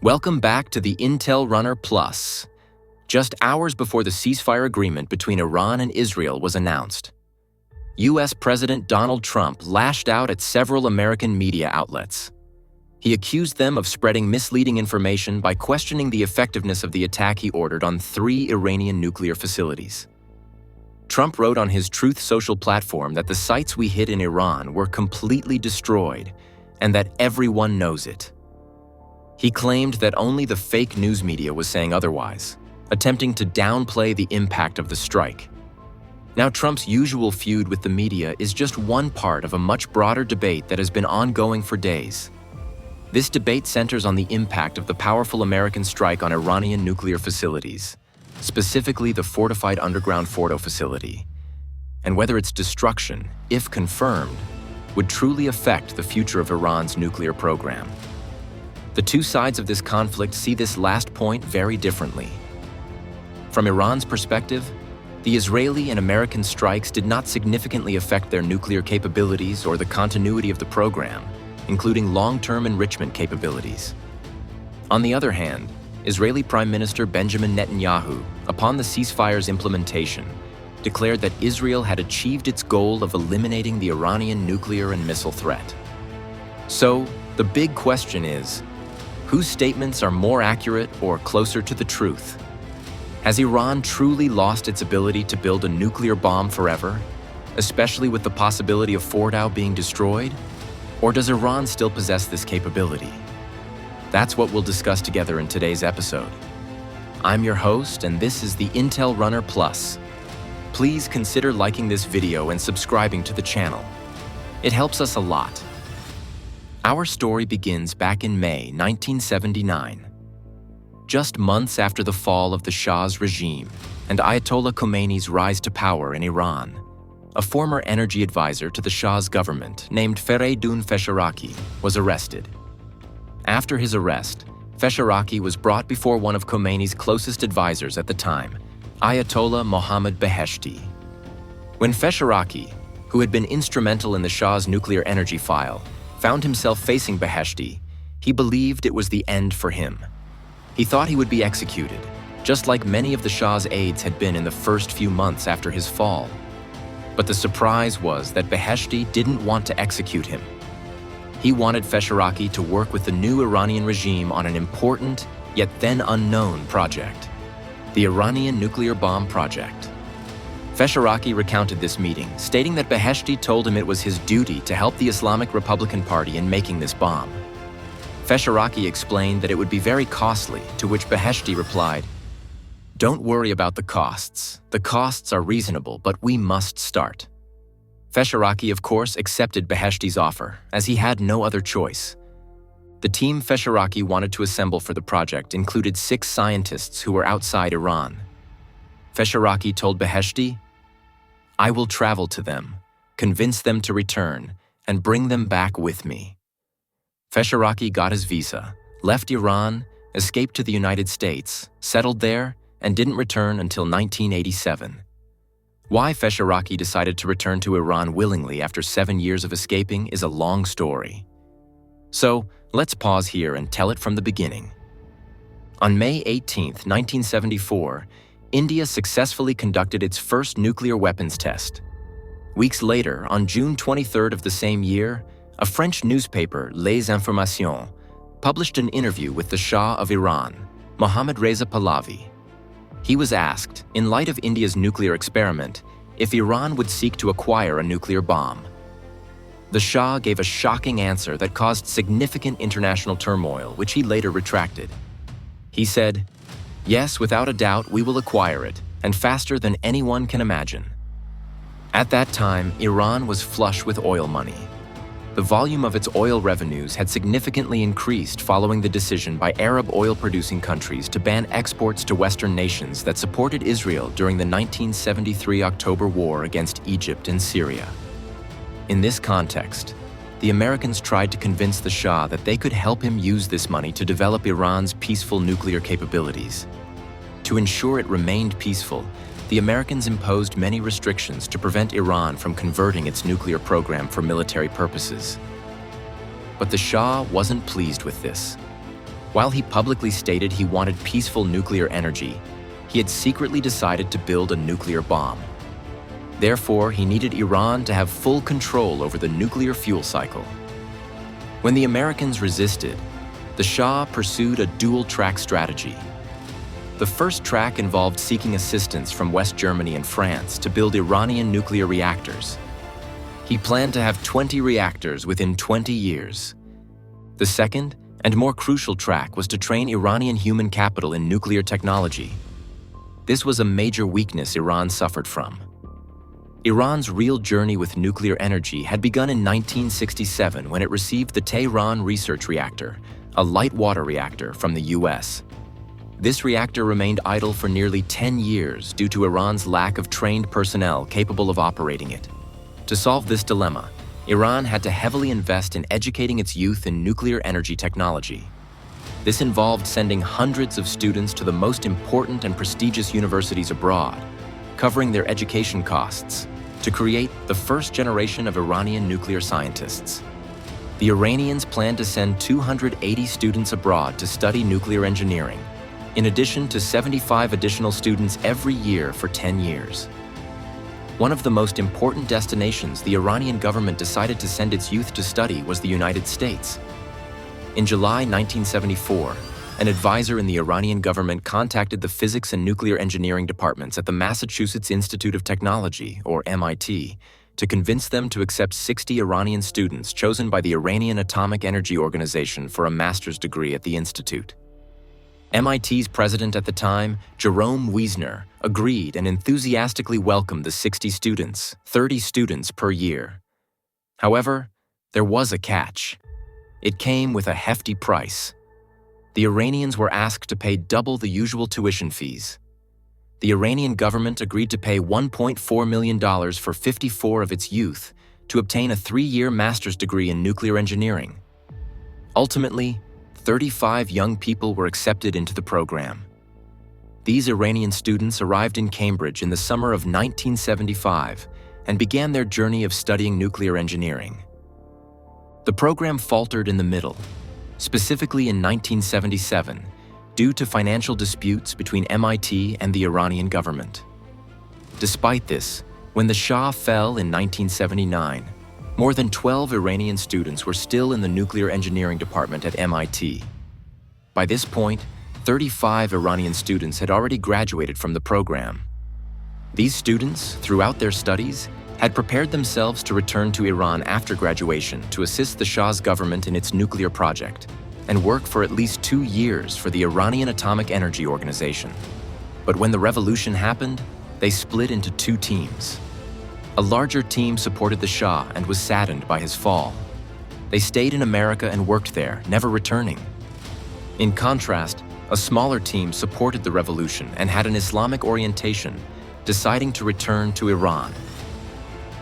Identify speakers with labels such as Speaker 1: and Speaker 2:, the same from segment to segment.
Speaker 1: Welcome back to the Intel Runner Plus. Just hours before the ceasefire agreement between Iran and Israel was announced, U.S. President Donald Trump lashed out at several American media outlets. He accused them of spreading misleading information by questioning the effectiveness of the attack he ordered on 3 Iranian nuclear facilities. Trump wrote on his Truth Social platform that the sites we hit in Iran were completely destroyed and that everyone knows it. He claimed that only the fake news media was saying otherwise, attempting to downplay the impact of the strike. Now, Trump's usual feud with the media is just one part of a much broader debate that has been ongoing for days. This debate centers on the impact of the powerful American strike on Iranian nuclear facilities, specifically the fortified underground Fordow facility, and whether its destruction, if confirmed, would truly affect the future of Iran's nuclear program. The two sides of this conflict see this last point very differently. From Iran's perspective, the Israeli and American strikes did not significantly affect their nuclear capabilities or the continuity of the program, including long-term enrichment capabilities. On the other hand, Israeli Prime Minister Benjamin Netanyahu, upon the ceasefire's implementation, declared that Israel had achieved its goal of eliminating the Iranian nuclear and missile threat. So, the big question is, whose statements are more accurate or closer to the truth? Has Iran truly lost its ability to build a nuclear bomb forever, especially with the possibility of Fordow being destroyed? Or does Iran still possess this capability? That's what we'll discuss together in today's episode. I'm your host, and this is the Intel Runner Plus. Please consider liking this video and subscribing to the channel. It helps us a lot. Our story begins back in May 1979. Just months after the fall of the Shah's regime and Ayatollah Khomeini's rise to power in Iran, a former energy advisor to the Shah's government named Ferdun Fesaraki was arrested. After his arrest, Fesaraki was brought before one of Khomeini's closest advisors at the time, Ayatollah Mohammad Beheshti. When Fesaraki, who had been instrumental in the Shah's nuclear energy file, found himself facing Beheshti, he believed it was the end for him. He thought he would be executed, just like many of the Shah's aides had been in the first few months after his fall. But the surprise was that Beheshti didn't want to execute him. He wanted Fesaraki to work with the new Iranian regime on an important, yet then unknown project, the Iranian nuclear bomb project. Fesaraki recounted this meeting, stating that Beheshti told him it was his duty to help the Islamic Republican Party in making this bomb. Fesaraki explained that it would be very costly, to which Beheshti replied, "Don't worry about the costs. The costs are reasonable, but we must start." Fesaraki, of course, accepted Beheshti's offer, as he had no other choice. The team Fesaraki wanted to assemble for the project included 6 scientists who were outside Iran. Fesaraki told Beheshti, "I will travel to them, convince them to return, and bring them back with me." Fesaraki got his visa, left Iran, escaped to the United States, settled there, and didn't return until 1987. Why Fesaraki decided to return to Iran willingly after 7 years of escaping is a long story. So, let's pause here and tell it from the beginning. On May 18, 1974, India successfully conducted its first nuclear weapons test. Weeks later, on June 23rd of the same year, a French newspaper, Les Informations, published an interview with the Shah of Iran, Mohammad Reza Pahlavi. He was asked, in light of India's nuclear experiment, if Iran would seek to acquire a nuclear bomb. The Shah gave a shocking answer that caused significant international turmoil, which he later retracted. He said, "Yes, without a doubt, we will acquire it, and faster than anyone can imagine." At that time, Iran was flush with oil money. The volume of its oil revenues had significantly increased following the decision by Arab oil-producing countries to ban exports to Western nations that supported Israel during the 1973 October War against Egypt and Syria. In this context, the Americans tried to convince the Shah that they could help him use this money to develop Iran's peaceful nuclear capabilities. To ensure it remained peaceful, the Americans imposed many restrictions to prevent Iran from converting its nuclear program for military purposes. But the Shah wasn't pleased with this. While he publicly stated he wanted peaceful nuclear energy, he had secretly decided to build a nuclear bomb. Therefore, he needed Iran to have full control over the nuclear fuel cycle. When the Americans resisted, the Shah pursued a dual-track strategy. The first track involved seeking assistance from West Germany and France to build Iranian nuclear reactors. He planned to have 20 reactors within 20 years. The second, and more crucial track, was to train Iranian human capital in nuclear technology. This was a major weakness Iran suffered from. Iran's real journey with nuclear energy had begun in 1967 when it received the Tehran Research Reactor, a light water reactor from the US. This reactor remained idle for nearly 10 years due to Iran's lack of trained personnel capable of operating it. To solve this dilemma, Iran had to heavily invest in educating its youth in nuclear energy technology. This involved sending hundreds of students to the most important and prestigious universities abroad, covering their education costs, to create the first generation of Iranian nuclear scientists. The Iranians planned to send 280 students abroad to study nuclear engineering, in addition to 75 additional students every year for 10 years. One of the most important destinations the Iranian government decided to send its youth to study was the United States. In July 1974, an advisor in the Iranian government contacted the physics and nuclear engineering departments at the Massachusetts Institute of Technology, or MIT, to convince them to accept 60 Iranian students chosen by the Iranian Atomic Energy Organization for a master's degree at the institute. MIT's president at the time, Jerome Wiesner, agreed and enthusiastically welcomed the 60 students, 30 students per year. However, there was a catch. It came with a hefty price. The Iranians were asked to pay double the usual tuition fees. The Iranian government agreed to pay $1.4 million for 54 of its youth to obtain a 3-year master's degree in nuclear engineering. Ultimately, 35 young people were accepted into the program. These Iranian students arrived in Cambridge in the summer of 1975 and began their journey of studying nuclear engineering. The program faltered in the middle, specifically in 1977, due to financial disputes between MIT and the Iranian government. Despite this, when the Shah fell in 1979, more than 12 Iranian students were still in the nuclear engineering department at MIT. By this point, 35 Iranian students had already graduated from the program. These students, throughout their studies, had prepared themselves to return to Iran after graduation to assist the Shah's government in its nuclear project and work for at least 2 years for the Iranian Atomic Energy Organization. But when the revolution happened, they split into 2 teams. A larger team supported the Shah and was saddened by his fall. They stayed in America and worked there, never returning. In contrast, a smaller team supported the revolution and had an Islamic orientation, deciding to return to Iran.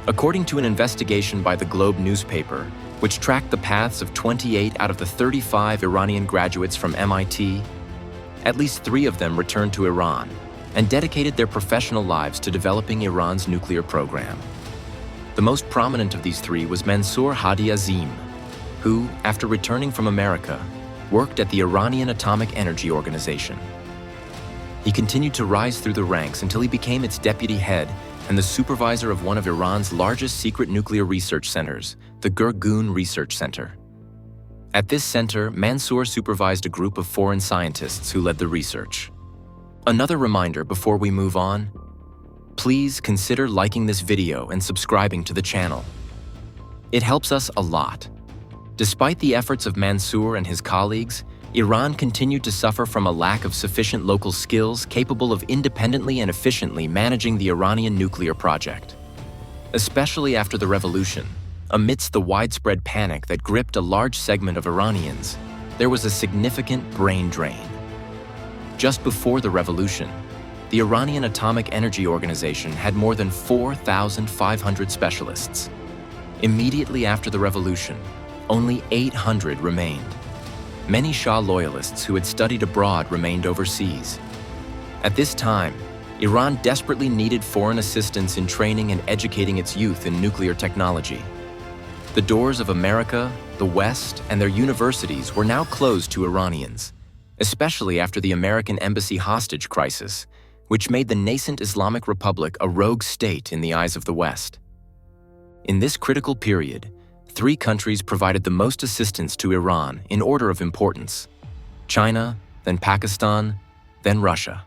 Speaker 1: According to an investigation by the Globe newspaper, which tracked the paths of 28 out of the 35 Iranian graduates from MIT, at least 3 of them returned to Iran and dedicated their professional lives to developing Iran's nuclear program. The most prominent of these 3 was Mansour Hadi Azim, who, after returning from America, worked at the Iranian Atomic Energy Organization. He continued to rise through the ranks until he became its deputy head and the supervisor of one of Iran's largest secret nuclear research centers, the Gurgun Research Center. At this center, Mansour supervised a group of foreign scientists who led the research. Another reminder before we move on, please consider liking this video and subscribing to the channel. It helps us a lot. Despite the efforts of Mansour and his colleagues, Iran continued to suffer from a lack of sufficient local skills capable of independently and efficiently managing the Iranian nuclear project. Especially after the revolution, amidst the widespread panic that gripped a large segment of Iranians, there was a significant brain drain. Just before the revolution, the Iranian Atomic Energy Organization had more than 4,500 specialists. Immediately after the revolution, only 800 remained. Many Shah loyalists who had studied abroad remained overseas. At this time, Iran desperately needed foreign assistance in training and educating its youth in nuclear technology. The doors of America, the West, and their universities were now closed to Iranians, especially after the American embassy hostage crisis, which made the nascent Islamic Republic a rogue state in the eyes of the West. In this critical period, 3 countries provided the most assistance to Iran in order of importance: China, then Pakistan, then Russia.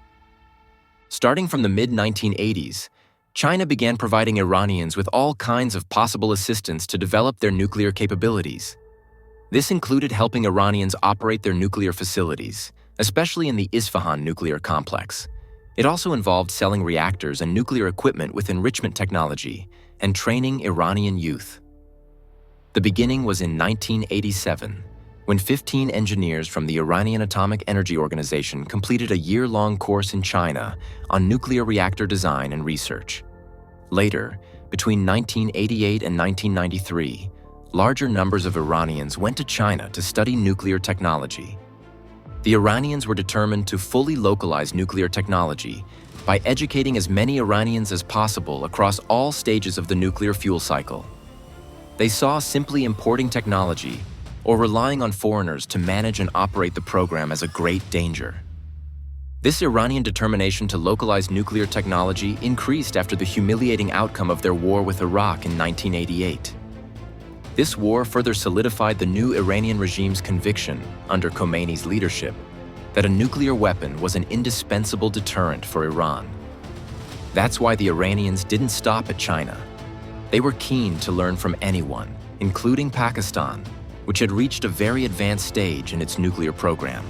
Speaker 1: Starting from the mid-1980s, China began providing Iranians with all kinds of possible assistance to develop their nuclear capabilities. This included helping Iranians operate their nuclear facilities, especially in the Isfahan nuclear complex. It also involved selling reactors and nuclear equipment with enrichment technology and training Iranian youth. The beginning was in 1987, when 15 engineers from the Iranian Atomic Energy Organization completed a year-long course in China on nuclear reactor design and research. Later, between 1988 and 1993, larger numbers of Iranians went to China to study nuclear technology. The Iranians were determined to fully localize nuclear technology by educating as many Iranians as possible across all stages of the nuclear fuel cycle. They saw simply importing technology or relying on foreigners to manage and operate the program as a great danger. This Iranian determination to localize nuclear technology increased after the humiliating outcome of their war with Iraq in 1988. This war further solidified the new Iranian regime's conviction, under Khomeini's leadership, that a nuclear weapon was an indispensable deterrent for Iran. That's why the Iranians didn't stop at China. They were keen to learn from anyone, including Pakistan, which had reached a very advanced stage in its nuclear program.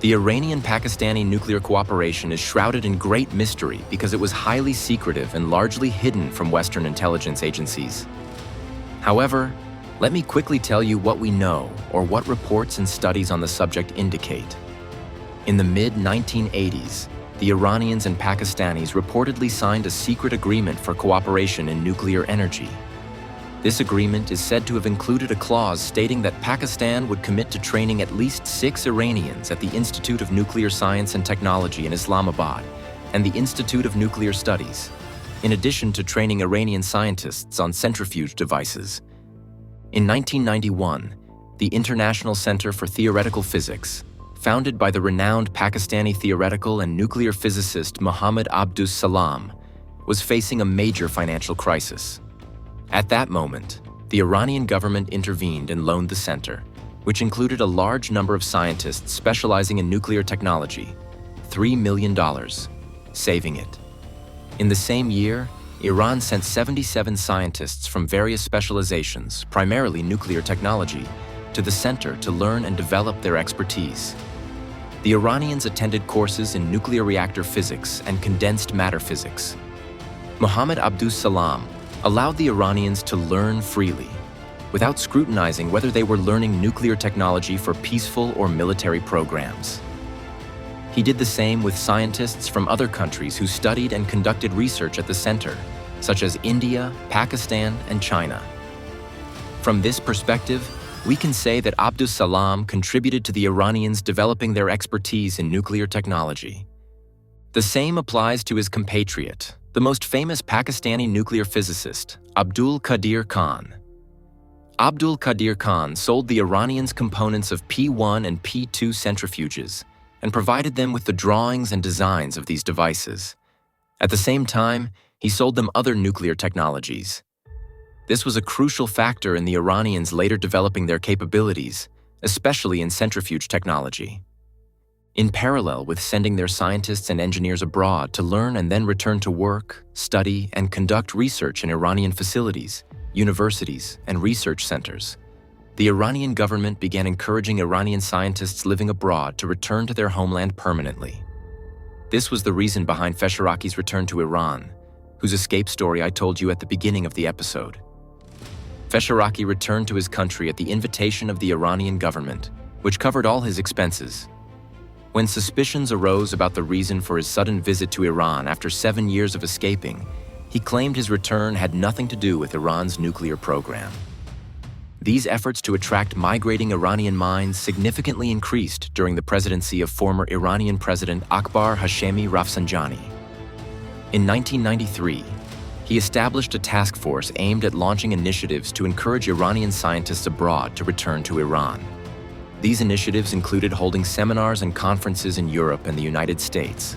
Speaker 1: The Iranian-Pakistani nuclear cooperation is shrouded in great mystery because it was highly secretive and largely hidden from Western intelligence agencies. However, let me quickly tell you what we know or what reports and studies on the subject indicate. In the mid-1980s, the Iranians and Pakistanis reportedly signed a secret agreement for cooperation in nuclear energy. This agreement is said to have included a clause stating that Pakistan would commit to training at least 6 Iranians at the Institute of Nuclear Science and Technology in Islamabad and the Institute of Nuclear Studies, in addition to training Iranian scientists on centrifuge devices. In 1991, the International Center for Theoretical Physics, founded by the renowned Pakistani theoretical and nuclear physicist Muhammad Abdul Salam, was facing a major financial crisis. At that moment, the Iranian government intervened and loaned the center, which included a large number of scientists specializing in nuclear technology, $3 million, saving it. In the same year, Iran sent 77 scientists from various specializations, primarily nuclear technology, to the center to learn and develop their expertise. The Iranians attended courses in nuclear reactor physics and condensed matter physics. Muhammad Abdul Salam allowed the Iranians to learn freely, without scrutinizing whether they were learning nuclear technology for peaceful or military programs. He did the same with scientists from other countries who studied and conducted research at the center, such as India, Pakistan, and China. From this perspective, we can say that Abdul Salam contributed to the Iranians developing their expertise in nuclear technology. The same applies to his compatriot, the most famous Pakistani nuclear physicist, Abdul Kadir Khan. Abdul Kadir Khan sold the Iranians components of P1 and P2 centrifuges and provided them with the drawings and designs of these devices. At the same time, he sold them other nuclear technologies. This was a crucial factor in the Iranians later developing their capabilities, especially in centrifuge technology. In parallel with sending their scientists and engineers abroad to learn and then return to work, study, and conduct research in Iranian facilities, universities, and research centers, the Iranian government began encouraging Iranian scientists living abroad to return to their homeland permanently. This was the reason behind Fesaraki's return to Iran, whose escape story I told you at the beginning of the episode. Fesaraki returned to his country at the invitation of the Iranian government, which covered all his expenses. When suspicions arose about the reason for his sudden visit to Iran after 7 years of escaping, he claimed his return had nothing to do with Iran's nuclear program. These efforts to attract migrating Iranian minds significantly increased during the presidency of former Iranian President Akbar Hashemi Rafsanjani. In 1993, he established a task force aimed at launching initiatives to encourage Iranian scientists abroad to return to Iran. These initiatives included holding seminars and conferences in Europe and the United States.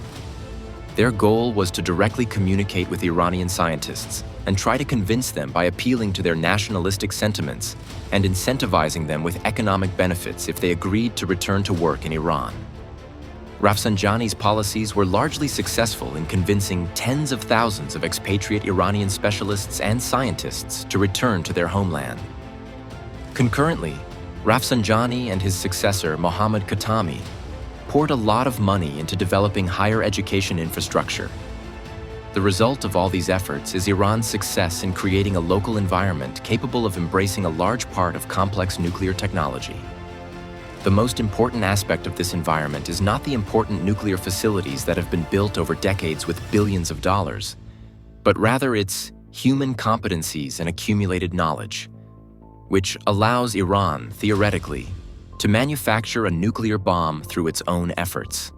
Speaker 1: Their goal was to directly communicate with Iranian scientists and try to convince them by appealing to their nationalistic sentiments and incentivizing them with economic benefits if they agreed to return to work in Iran. Rafsanjani's policies were largely successful in convincing tens of thousands of expatriate Iranian specialists and scientists to return to their homeland. Concurrently, Rafsanjani and his successor, Mohammad Khatami, poured a lot of money into developing higher education infrastructure. The result of all these efforts is Iran's success in creating a local environment capable of embracing a large part of complex nuclear technology. The most important aspect of this environment is not the important nuclear facilities that have been built over decades with billions of dollars, but rather its human competencies and accumulated knowledge, which allows Iran, theoretically, to manufacture a nuclear bomb through its own efforts.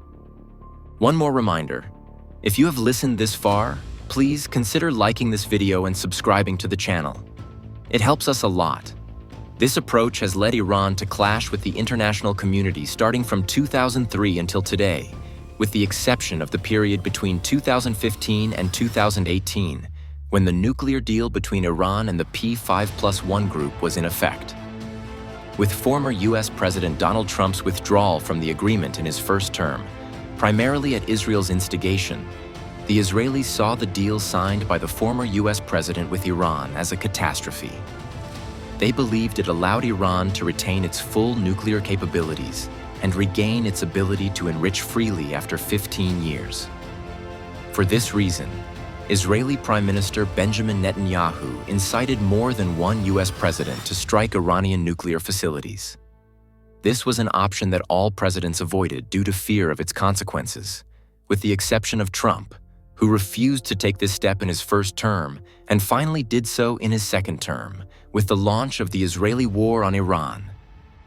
Speaker 1: One more reminder, if you have listened this far, please consider liking this video and subscribing to the channel. It helps us a lot. This approach has led Iran to clash with the international community starting from 2003 until today, with the exception of the period between 2015 and 2018, when the nuclear deal between Iran and the P5+1 group was in effect. With former US President Donald Trump's withdrawal from the agreement in his first term, primarily at Israel's instigation, the Israelis saw the deal signed by the former US president with Iran as a catastrophe. They believed it allowed Iran to retain its full nuclear capabilities and regain its ability to enrich freely after 15 years. For this reason, Israeli Prime Minister Benjamin Netanyahu incited more than one US president to strike Iranian nuclear facilities. This was an option that all presidents avoided due to fear of its consequences, with the exception of Trump, who refused to take this step in his first term and finally did so in his second term, with the launch of the Israeli war on Iran.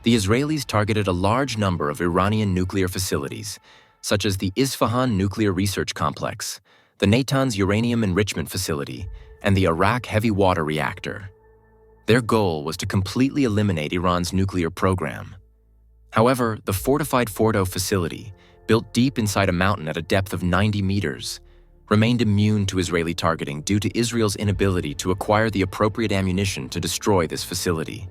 Speaker 1: The Israelis targeted a large number of Iranian nuclear facilities, such as the Isfahan Nuclear Research Complex, the Natanz Uranium Enrichment Facility, and the Arak Heavy Water Reactor. Their goal was to completely eliminate Iran's nuclear program. However, the fortified Fordow facility, built deep inside a mountain at a depth of 90 meters, remained immune to Israeli targeting due to Israel's inability to acquire the appropriate ammunition to destroy this facility.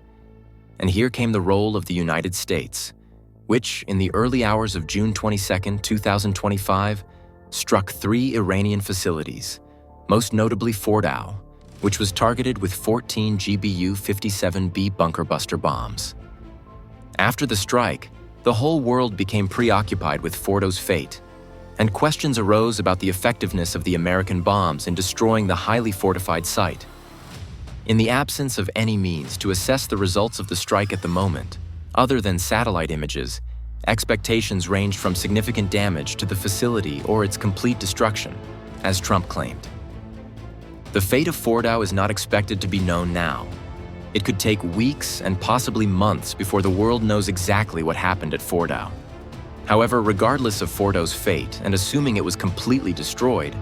Speaker 1: And here came the role of the United States, which, in the early hours of June 22, 2025, struck 3 Iranian facilities, most notably Fordow, which was targeted with 14 GBU-57B bunker buster bombs. After the strike, the whole world became preoccupied with Fordow's fate, and questions arose about the effectiveness of the American bombs in destroying the highly fortified site. In the absence of any means to assess the results of the strike at the moment, other than satellite images, expectations ranged from significant damage to the facility or its complete destruction, as Trump claimed. The fate of Fordow is not expected to be known now. It could take weeks and possibly months before the world knows exactly what happened at Fordow. However, regardless of Fordow's fate, and assuming it was completely destroyed,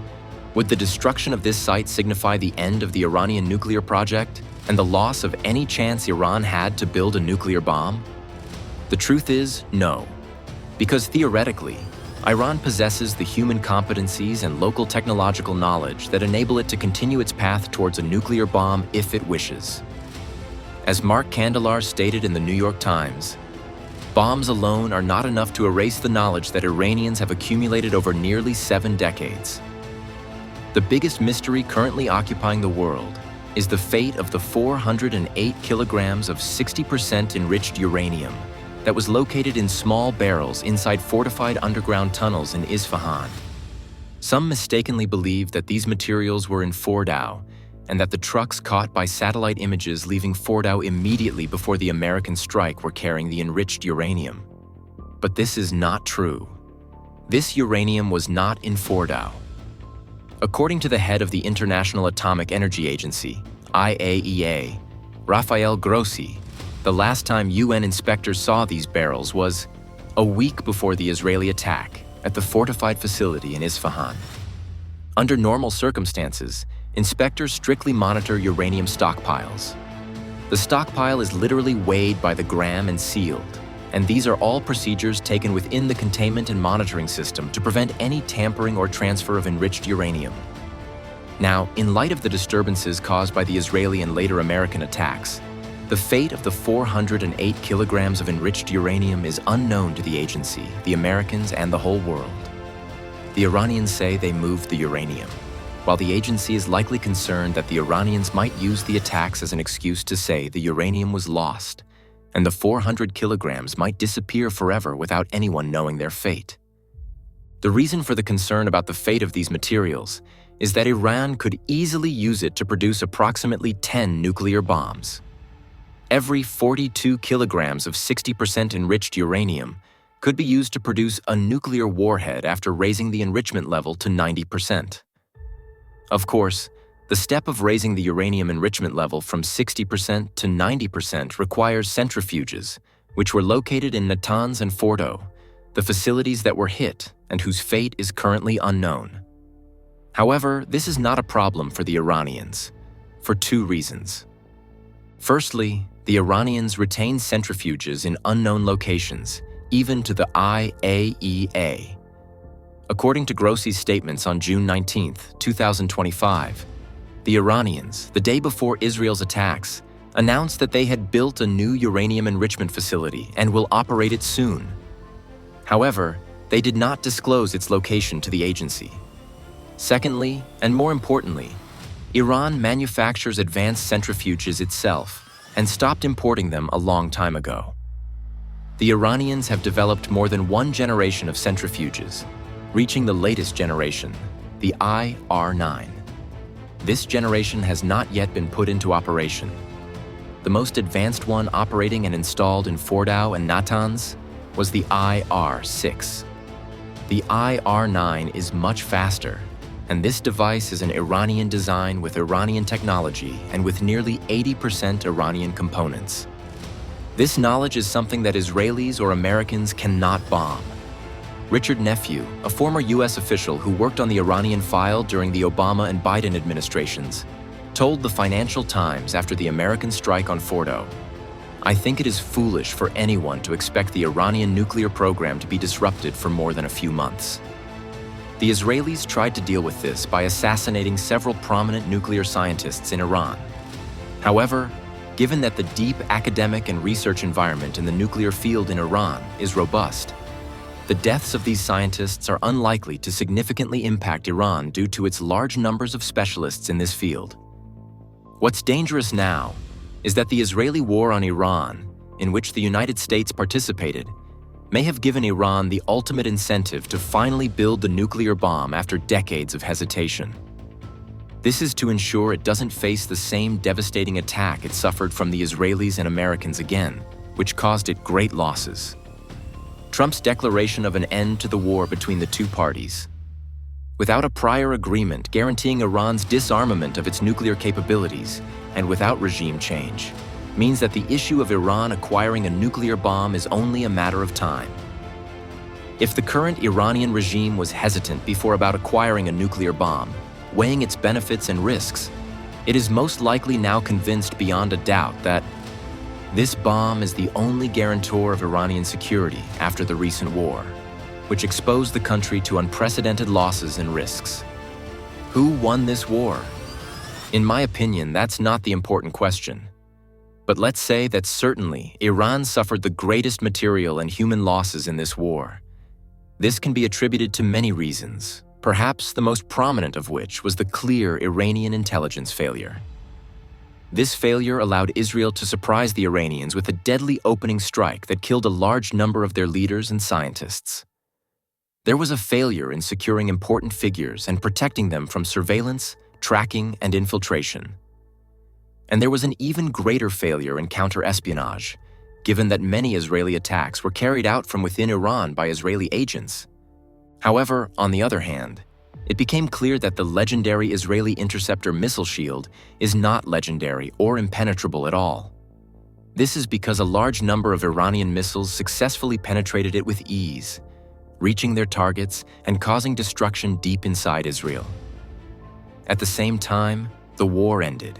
Speaker 1: would the destruction of this site signify the end of the Iranian nuclear project and the loss of any chance Iran had to build a nuclear bomb? The truth is, no. Because theoretically, Iran possesses the human competencies and local technological knowledge that enable it to continue its path towards a nuclear bomb if it wishes. As Mark Candelar stated in the New York Times, bombs alone are not enough to erase the knowledge that Iranians have accumulated over nearly 7 decades. The biggest mystery currently occupying the world is the fate of the 408 kilograms of 60% enriched uranium that was located in small barrels inside fortified underground tunnels in Isfahan. Some mistakenly believe that these materials were in Fordow and that the trucks caught by satellite images leaving Fordow immediately before the American strike were carrying the enriched uranium. But this is not true. This uranium was not in Fordow. According to the head of the International Atomic Energy Agency, IAEA, Rafael Grossi, the last time UN inspectors saw these barrels was a week before the Israeli attack at the fortified facility in Isfahan. Under normal circumstances, inspectors strictly monitor uranium stockpiles. The stockpile is literally weighed by the gram and sealed, and these are all procedures taken within the containment and monitoring system to prevent any tampering or transfer of enriched uranium. Now, in light of the disturbances caused by the Israeli and later American attacks, the fate of the 408 kilograms of enriched uranium is unknown to the agency, the Americans, and the whole world. The Iranians say they moved the uranium, while the agency is likely concerned that the Iranians might use the attacks as an excuse to say the uranium was lost, and the 400 kilograms might disappear forever without anyone knowing their fate. The reason for the concern about the fate of these materials is that Iran could easily use it to produce approximately 10 nuclear bombs. Every 42 kilograms of 60% enriched uranium could be used to produce a nuclear warhead after raising the enrichment level to 90%. Of course, the step of raising the uranium enrichment level from 60% to 90% requires centrifuges, which were located in Natanz and Fordow, the facilities that were hit and whose fate is currently unknown. However, this is not a problem for the Iranians, for two reasons. Firstly, the Iranians retain centrifuges in unknown locations, even to the IAEA. According to Grossi's statements on June 19, 2025, the Iranians, the day before Israel's attacks, announced that they had built a new uranium enrichment facility and will operate it soon. However, they did not disclose its location to the agency. Secondly, and more importantly, Iran manufactures advanced centrifuges itself and stopped importing them a long time ago. The Iranians have developed more than one generation of centrifuges, reaching the latest generation, the IR9. This generation has not yet been put into operation. The most advanced one operating and installed in Fordow and Natanz was the IR6. The IR9 is much faster, and this device is an Iranian design with Iranian technology and with nearly 80% Iranian components. This knowledge is something that Israelis or Americans cannot bomb. Richard Nephew, a former U.S. official who worked on the Iranian file during the Obama and Biden administrations, told the Financial Times after the American strike on Fordow, "I think it is foolish for anyone to expect the Iranian nuclear program to be disrupted for more than a few months." The Israelis tried to deal with this by assassinating several prominent nuclear scientists in Iran. However, given that the deep academic and research environment in the nuclear field in Iran is robust, the deaths of these scientists are unlikely to significantly impact Iran due to its large numbers of specialists in this field. What's dangerous now is that the Israeli war on Iran, in which the United States participated, may have given Iran the ultimate incentive to finally build the nuclear bomb after decades of hesitation. This is to ensure it doesn't face the same devastating attack it suffered from the Israelis and Americans again, which caused it great losses. Trump's declaration of an end to the war between the two parties, without a prior agreement guaranteeing Iran's disarmament of its nuclear capabilities, and without regime change, means that the issue of Iran acquiring a nuclear bomb is only a matter of time. If the current Iranian regime was hesitant before about acquiring a nuclear bomb, weighing its benefits and risks, it is most likely now convinced beyond a doubt that this bomb is the only guarantor of Iranian security after the recent war, which exposed the country to unprecedented losses and risks. Who won this war? In my opinion, that's not the important question. But let's say that certainly Iran suffered the greatest material and human losses in this war. This can be attributed to many reasons, perhaps the most prominent of which was the clear Iranian intelligence failure. This failure allowed Israel to surprise the Iranians with a deadly opening strike that killed a large number of their leaders and scientists. There was a failure in securing important figures and protecting them from surveillance, tracking, and infiltration. And there was an even greater failure in counter-espionage, given that many Israeli attacks were carried out from within Iran by Israeli agents. However, on the other hand, it became clear that the legendary Israeli interceptor missile shield is not legendary or impenetrable at all. This is because a large number of Iranian missiles successfully penetrated it with ease, reaching their targets and causing destruction deep inside Israel. At the same time, the war ended,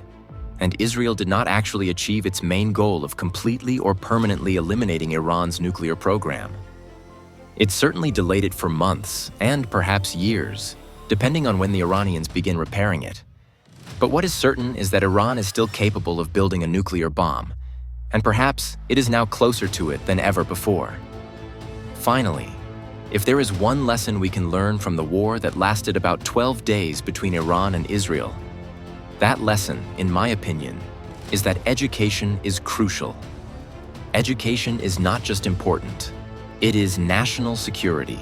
Speaker 1: and Israel did not actually achieve its main goal of completely or permanently eliminating Iran's nuclear program. It certainly delayed it for months and perhaps years, depending on when the Iranians begin repairing it. But what is certain is that Iran is still capable of building a nuclear bomb, and perhaps it is now closer to it than ever before. Finally, if there is one lesson we can learn from the war that lasted about 12 days between Iran and Israel, that lesson, in my opinion, is that education is crucial. Education is not just important, it is national security.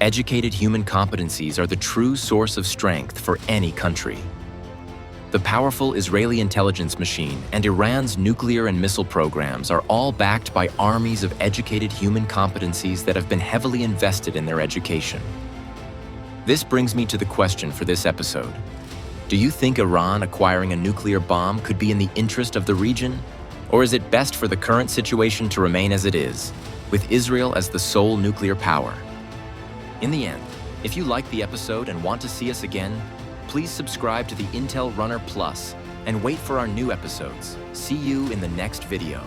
Speaker 1: Educated human competencies are the true source of strength for any country. The powerful Israeli intelligence machine and Iran's nuclear and missile programs are all backed by armies of educated human competencies that have been heavily invested in their education. This brings me to the question for this episode. Do you think Iran acquiring a nuclear bomb could be in the interest of the region? Or is it best for the current situation to remain as it is, with Israel as the sole nuclear power? In the end, if you liked the episode and want to see us again, please subscribe to the Intel Runner Plus and wait for our new episodes. See you in the next video.